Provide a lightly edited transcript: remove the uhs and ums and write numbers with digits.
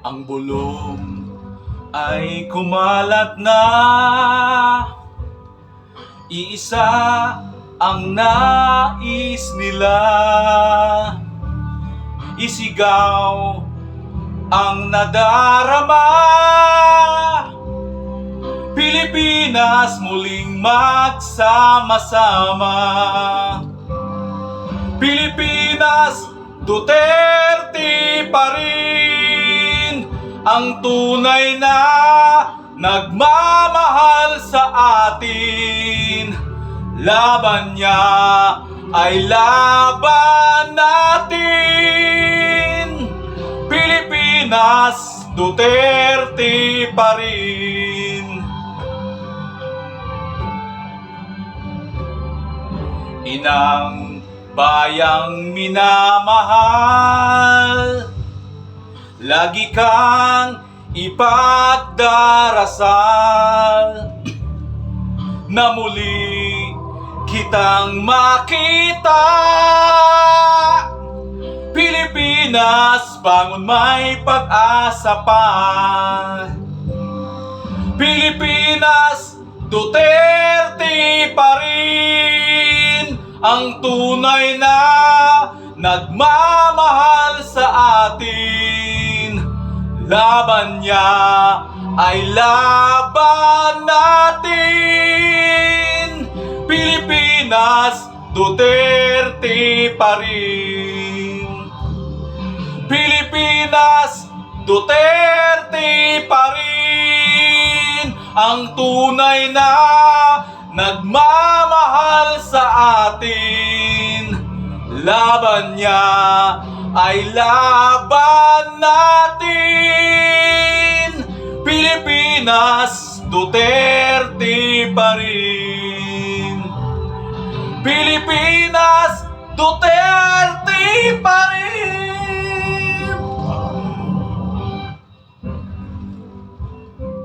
Ang bulong ay kumalat na, iisa ang nais nila. Isigaw ang nadarama, Pilipinas muling magsama-sama. Pilipinas, Duterte pa rin ang tunay na nagmamahal sa atin. Laban niya ay laban natin. Pilipinas, Duterte pa rin. Inang bayang minamahal, lagi kang ipagdarasal na muli kitang makita. Pilipinas, bangon, may pag-asa pa. Pilipinas, Duterte pa rin ang tunay na nagmamahal sa atin. Laban niya ay laban natin. Pilipinas, Duterte pa rin. Pilipinas, Duterte pa rin ang tunay na nagmamahal sa atin. Laban niya ay laban natin. Pilipinas, Duterte pa rin. Pilipinas, Duterte pa rin.